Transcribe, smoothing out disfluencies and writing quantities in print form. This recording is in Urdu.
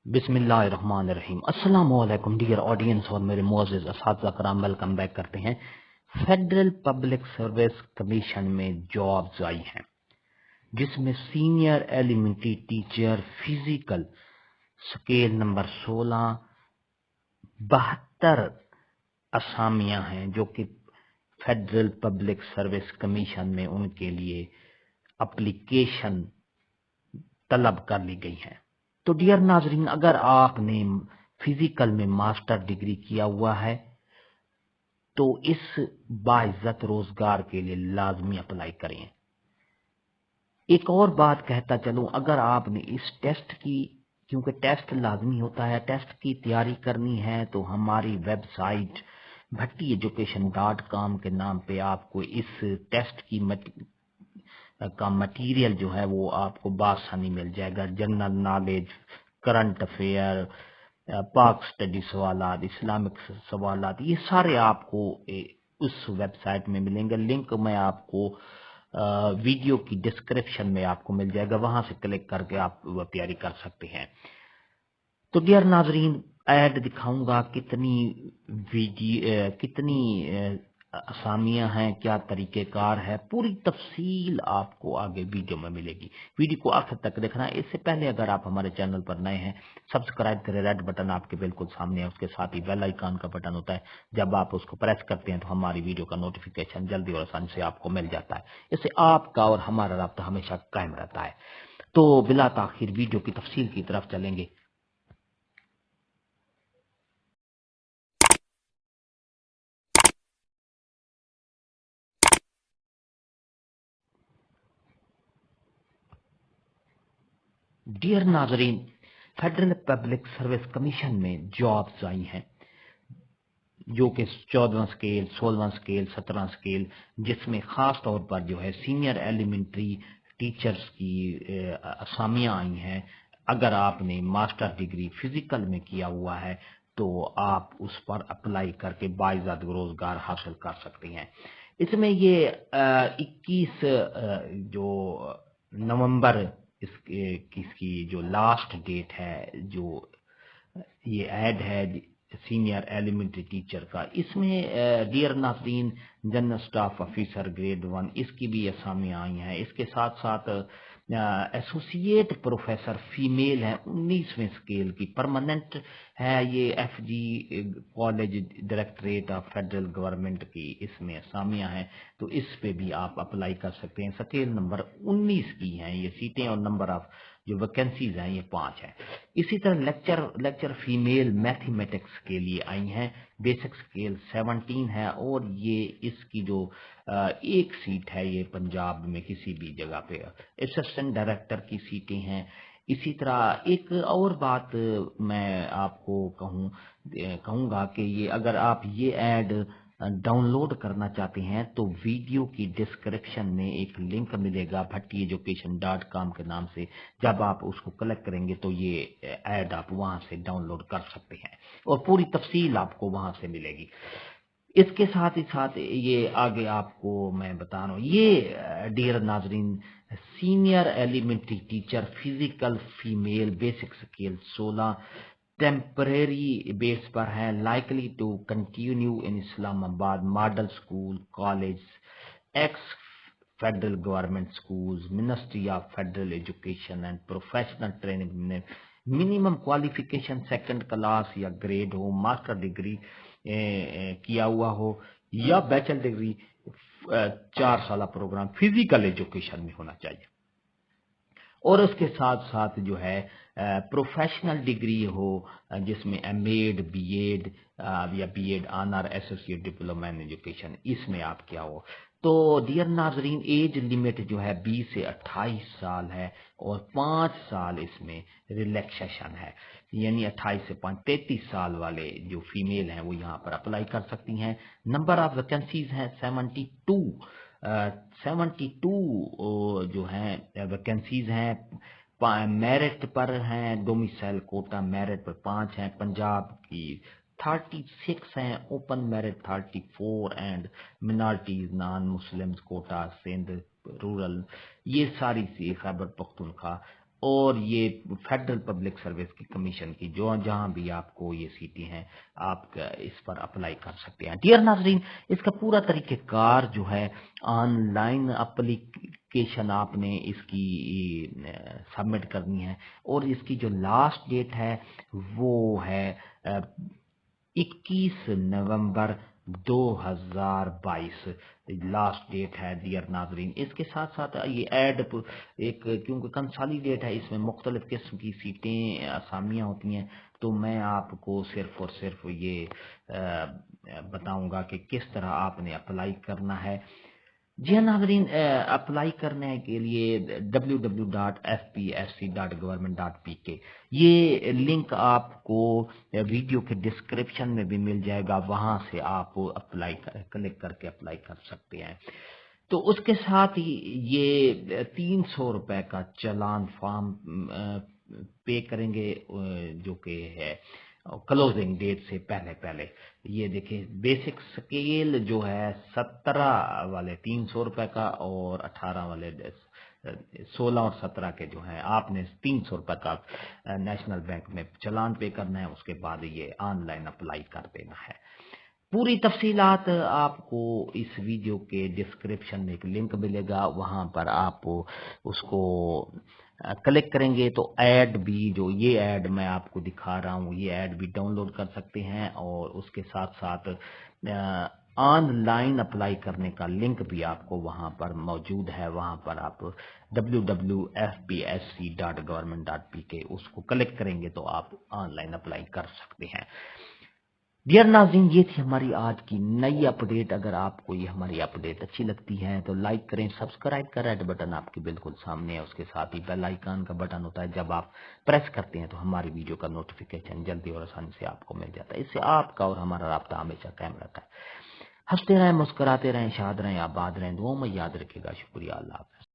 بسم اللہ الرحمن الرحیم۔ السلام علیکم ڈیئر آڈینس اور میرے معزز اساتذہ کرام، ویلکم بیک کرتے ہیں۔ فیڈرل پبلک سروس کمیشن میں جابز آئی ہیں جس میں senior elementary teacher physical scale number 16 72 اسامیاں ہیں جو کہ فیڈرل پبلک سروس کمیشن میں ان کے لیے اپلیکیشن طلب کر لی گئی ہیں۔ تو ڈیئر ناظرین، اگر آپ نے فزیکل میں ماسٹر ڈگری کیا ہوا ہے تو اس باعزت روزگار کے لیے لازمی اپلائی کریں۔ ایک اور بات کہتا چلوں، اگر آپ نے اس ٹیسٹ کی، کیونکہ ٹیسٹ لازمی ہوتا ہے، ٹیسٹ کی تیاری کرنی ہے تو ہماری ویب سائٹ bhattiyeducation.com کے نام پہ آپ کو اس ٹیسٹ کا مٹیریل جو ہے وہ آپ کو بآسانی مل جائے گا۔ جنرل نالج، کرنٹ افیئر، پاک اسٹڈی سوالات، اسلامک سوالات، یہ سارے آپ کو اس ویب سائٹ میں ملیں گے۔ لنک میں آپ کو ویڈیو کی ڈسکرپشن میں آپ کو مل جائے گا، وہاں سے کلک کر کے آپ وہ تیاری کر سکتے ہیں۔ تو ڈیئر ناظرین، ایڈ دکھاؤں گا کتنی اسامیاں ہیں، کیا طریقہ کار ہے، پوری تفصیل آپ کو آگے ویڈیو میں ملے گی۔ ویڈیو کو آخر تک دیکھنا ہے۔ اس سے پہلے اگر آپ ہمارے چینل پر نئے ہیں، سبسکرائب کریں، ریڈ بٹن آپ کے بالکل سامنے ہے، اس کے ساتھ ہی بیل آئیکن کا بٹن ہوتا ہے، جب آپ اس کو پریس کرتے ہیں تو ہماری ویڈیو کا نوٹیفیکیشن جلدی اور آسانی سے آپ کو مل جاتا ہے۔ اس سے آپ کا اور ہمارا رابطہ ہمیشہ قائم رہتا ہے۔ تو بلا تاخیر ویڈیو کی تفصیل کی طرف چلیں گے۔ ڈیئر ناظرین، فیڈرل پبلک سروس کمیشن میں جابز آئی ہیں جو کہ 14واں سکیل، 16واں سکیل، 17واں سکیل، جس میں خاص طور پر جو ہے سینئر ایلیمنٹری ٹیچرز کی اسامیاں آئی ہیں۔ اگر آپ نے ماسٹر ڈگری فزیکل میں کیا ہوا ہے تو آپ اس پر اپلائی کر کے باعزت روزگار حاصل کر سکتے ہیں۔ اس میں یہ 21 جو نومبر اس کی جو لاسٹ ڈیٹ ہے، جو یہ ایڈ ہے سینئر ایلیمنٹری ٹیچر کا، اس میں ڈیئر ناظرین جنرل سٹاف آفیسر گریڈ 1 اس کی بھی اسامیاں آئی ہیں۔ اس کے ساتھ ساتھ ایسوسیٹ پروفیسر فیمیل ہے 19ویں سکیل کی، پرماننٹ ہے، یہ F G college directorate of federal government کی اس میں اسامیاں ہیں، تو اس پہ بھی آپ اپلائی کر سکتے ہیں۔ سکیل نمبر 19 کی ہیں یہ سیٹیں، اور نمبر آف جو ویکنسیز ہیں یہ 5 ہیں۔ اسی طرح لیکچر فیمیل میتھمیٹکس کے لیے آئی ہیں، بیسک سکیل 17 ہے، اور یہ اس کی جو ایک سیٹ ہے یہ پنجاب میں کسی بھی جگہ پہ اسسٹنٹ ڈائریکٹر کی سیٹیں ہیں۔ اسی طرح ایک اور بات میں آپ کو کہوں گا کہ یہ اگر آپ یہ ایڈ ڈاؤن لوڈ کرنا چاہتے ہیں تو ویڈیو کی ڈسکرپشن میں ایک لنک ملے گا bhattiyeducation.com کے نام سے، جب آپ اس کو کلک کریں گے تو یہ ایڈ آپ وہاں سے ڈاؤن لوڈ کر سکتے ہیں اور پوری تفصیل آپ کو وہاں سے ملے گی۔ اس کے ساتھ ہی ساتھ یہ آگے آپ کو میں بتا رہا ہوں، یہ ڈیئر ناظرین senior elementary teacher physical female basic scale 16 temporary base پر ہے، likely to continue in Islamabad model school college, ex federal government schools, ministry of federal education and professional training, minimum qualification second class یا گریڈ ہو، ماسٹر ڈگری کیا ہوا ہو یا بیچلر ڈگری، 4 سالہ پروگرام فزیکل ایجوکیشن میں ہونا چاہیے، اور اس کے ساتھ ساتھ جو ہے پروفیشنل ڈگری ہو جس میں ایم ایڈ، بی ایڈ یا B Ed honour, associate diploma in education, اس میں آپ کیا ہو۔ تو ڈیئر ناظرین، ایج لیمٹ جو ہے 20 سے 28 سال ہے، اور 5 سال اس میں ریلیکسیشن ہے، یعنی 28 سے 33 سال والے جو فیمیل ہیں وہ یہاں پر اپلائی کر سکتی ہیں۔ نمبر آف ویکنسیز ہیں 72 جو ہیں ویکنسیز ہیں، میرٹ پر ہیں، ڈومیسائل کوٹا میرٹ پر 5 ہیں، پنجاب کی 36 ہیں، open merit 34، and minorities non مسلم کوٹا سندھ رورل، یہ ساری سی خیبر پختونخوا اور یہ فیڈرل پبلک سروس کی کمیشن کی جو جہاں بھی آپ کو یہ سیٹیں ہیں آپ اس پر اپلائی کر سکتے ہیں۔ ڈیئر ناظرین، اس کا پورا طریقہ کار جو ہے آن لائن اپلیکیشن آپ نے اس کی سبمٹ کرنی ہے، اور اس کی جو لاسٹ ڈیٹ ہے وہ ہے 21 نومبر 2022 لاسٹ ڈیٹ ہے ڈیئر ناظرین۔ اس کے ساتھ ساتھ یہ ایڈ ایک کیونکہ کنسالیڈیٹ ہے، اس میں مختلف قسم کی سیٹیں اسامیاں ہوتی ہیں، تو میں آپ کو صرف اور صرف یہ بتاؤں گا کہ کس طرح آپ نے اپلائی کرنا ہے۔ جی ہاں ناظرین، اپلائی کرنے کے لیے www.fpsc.government.pk یہ لنک آپ کو ویڈیو کے ڈسکرپشن میں بھی مل جائے گا، وہاں سے آپ اپلائی کلک کر کے اپلائی کر سکتے ہیں۔ تو اس کے ساتھ ہی یہ 300 روپے کا چالان فارم پے کریں گے جو کہ ہے کلوزنگ ڈیٹ سے پہلے۔ یہ دیکھیں بیسک سکیل جو ہے 17 والے 300 روپے کا، اور 18 والے 16 اور 17 کے جو ہیں آپ نے 300 روپے کا نیشنل بینک میں چالان پے کرنا ہے، اس کے بعد یہ آن لائن اپلائی کر دینا ہے۔ پوری تفصیلات آپ کو اس ویڈیو کے ڈسکرپشن میں ایک لنک ملے گا، وہاں پر آپ اس کو کلک کریں گے تو ایڈ بھی جو یہ ایڈ میں آپ کو دکھا رہا ہوں یہ ایڈ بھی ڈاؤن لوڈ کر سکتے ہیں، اور اس کے ساتھ ساتھ آن لائن اپلائی کرنے کا لنک بھی آپ کو وہاں پر موجود ہے، وہاں پر آپ www.fpsc.government.pk اس کو کلک کریں گے تو آپ آن لائن اپلائی کر سکتے ہیں۔ ڈیئر ناظرین، یہ تھی ہماری آج کی نئی اپڈیٹ۔ اگر آپ کو یہ ہماری اپڈیٹ اچھی لگتی ہے تو لائک کریں، سبسکرائب کا ریڈ بٹن آپ کے بالکل سامنے ہے، اس کے ساتھ ہی بیل آئیکن کا بٹن ہوتا ہے، جب آپ پریس کرتے ہیں تو ہماری ویڈیو کا نوٹیفیکیشن جلدی اور آسانی سے آپ کو مل جاتا ہے۔ اس سے آپ کا اور ہمارا رابطہ ہمیشہ قائم رہتا ہے۔ ہنستے رہیں، مسکراتے رہیں، شاد رہیں، آباد رہیں، دعاؤں میں یاد رکھے گا۔ شکریہ، اللہ حافظ۔